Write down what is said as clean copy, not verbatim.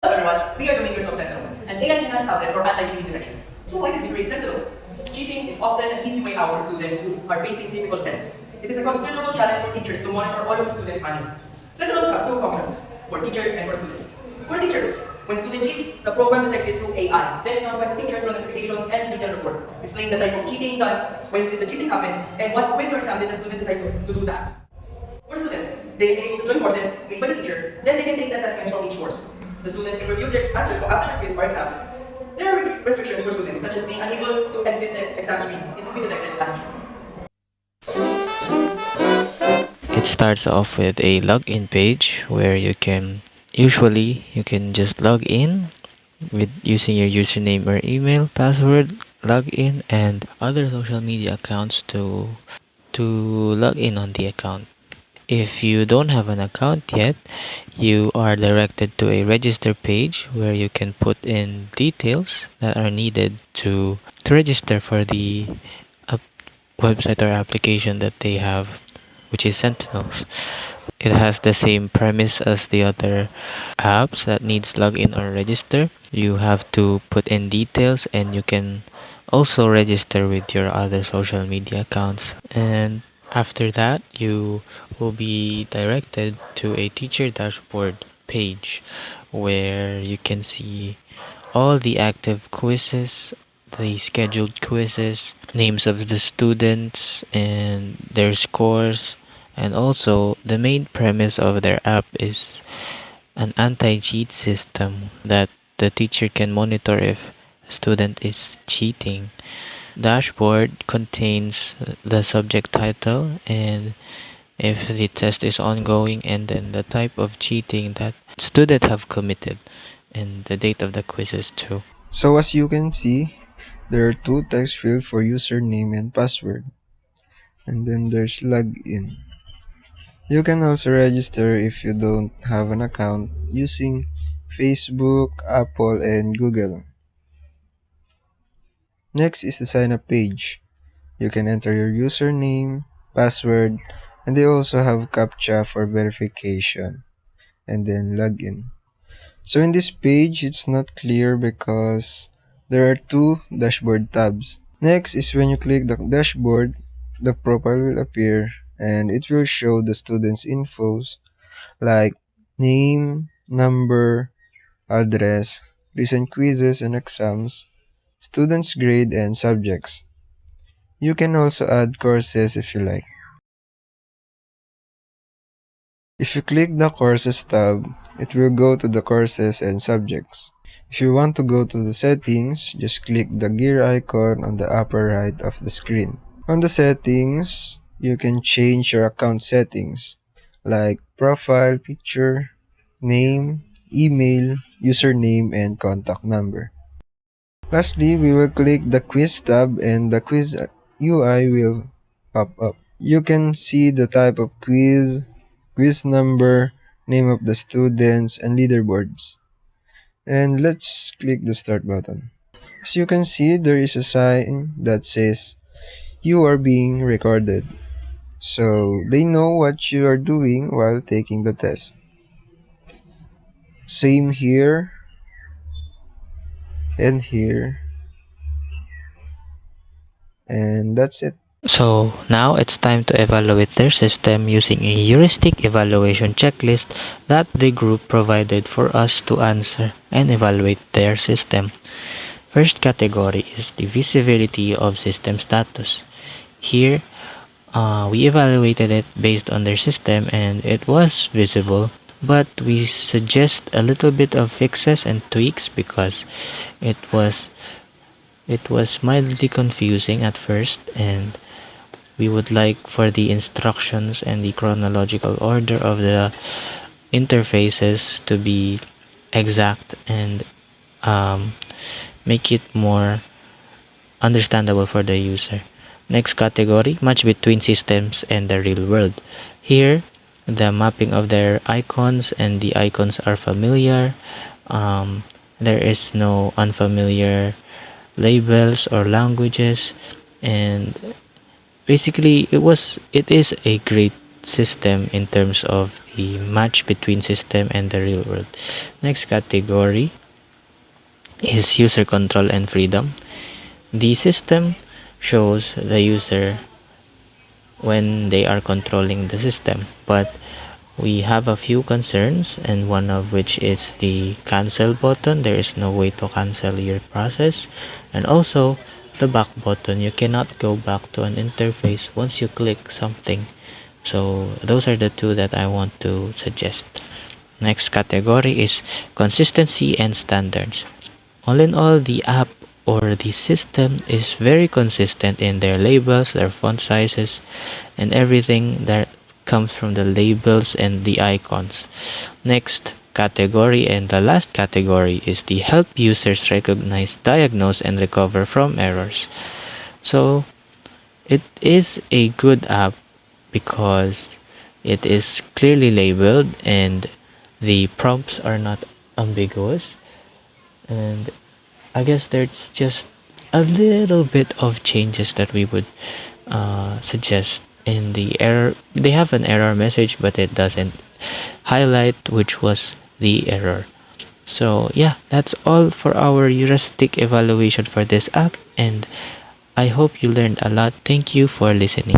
Hello everyone, we are the makers of Sentinels, an AI-enhanced tablet for anti-cheating detection. So why did we create Sentinels? Cheating is often an easy way out for students who are facing difficult tests. It is a considerable challenge for teachers to monitor all of the students' manually. Sentinels have two functions, for teachers and for students. For teachers, when a student cheats, the program detects it through AI. Then it notifies the teacher through notifications and detailed report, displaying the type of cheating done, when did the cheating happen, and what quiz or exam did the student decide to do that. For student, they are able to join courses made by the teacher, then they can take the assessments from each course. The students can review their answers for after the quiz or exam. There are restrictions for students, such as being unable to exit the exam screen. It will be detected as cheating. It starts off with a login page where you can just log in with using your username or email, password, login, and other social media accounts to log in on the account. If you don't have an account yet, you are directed to a register page where you can put in details that are needed to register for the uh, website or application that they have, which is Sentinels. It has the same premise as the other apps that needs login or register. You have to put in details, and you can also register with your other social media accounts. And after that, you will be directed to a teacher dashboard page where you can see all the active quizzes, the scheduled quizzes, names of the students and their scores. And also, the main premise of their app is an anti-cheat system that the teacher can monitor if a student is cheating. Dashboard contains the subject title and if the test is ongoing, and then the type of cheating that student have committed and the date of the quizzes too. So as you can see, there are two text fields for username and password. And then there's login. You can also register if you don't have an account using Facebook, Apple, and Google. Next is the sign up page. You can enter your username, password, and they also have CAPTCHA for verification. And then login. So in this page, it's not clear because there are two dashboard tabs. Next is when you click the dashboard, the profile will appear and it will show the students' infos like name, number, address, recent quizzes and exams, students' grade and subjects. You can also add courses if you like. If you click the courses tab, it will go to the courses and subjects. If you want to go to the settings, just click the gear icon on the upper right of the screen. On the settings, you can change your account settings like profile picture, name, email, username, and contact number. Lastly, we will click the quiz tab and the quiz UI will pop up. You can see the type of quiz, quiz number, name of the students, and leaderboards. And let's click the start button. As you can see, there is a sign that says you are being recorded. So they know what you are doing while taking the test. Same here and here. And that's it. So now it's time to evaluate their system using a heuristic evaluation checklist that the group provided for us to answer and evaluate their system. First category is the visibility of system status. Here, we evaluated it based on their system and it was visible, but we suggest a little bit of fixes and tweaks because it was mildly confusing at first, and we would like for the instructions and the chronological order of the interfaces to be exact and um, make it more understandable for the user. Next category, match between systems and the real world. Here, the mapping of their icons and the icons are familiar. There is no unfamiliar labels or languages, and basically it is a great system in terms of the match between system and the real world. Next category is user control and freedom. The system shows the user when they are controlling the system, but we have a few concerns, and one of which is the cancel button. There is no way to cancel your process, and also the back button. You cannot go back to an interface once you click something. So those are the two that I want to suggest. Next category is consistency and standards. All in all, the app or the system is very consistent in their labels, their font sizes, and everything that comes from the labels and the icons. Next category and the last category is the help users recognize, diagnose, and recover from errors. So it is a good app because it is clearly labeled and the prompts are not ambiguous, and I guess there's just a little bit of changes that we would suggest in the error. They have an error message, but it doesn't highlight which was the error. So yeah, that's all for our heuristic evaluation for this app, and I hope you learned a lot. Thank you for listening.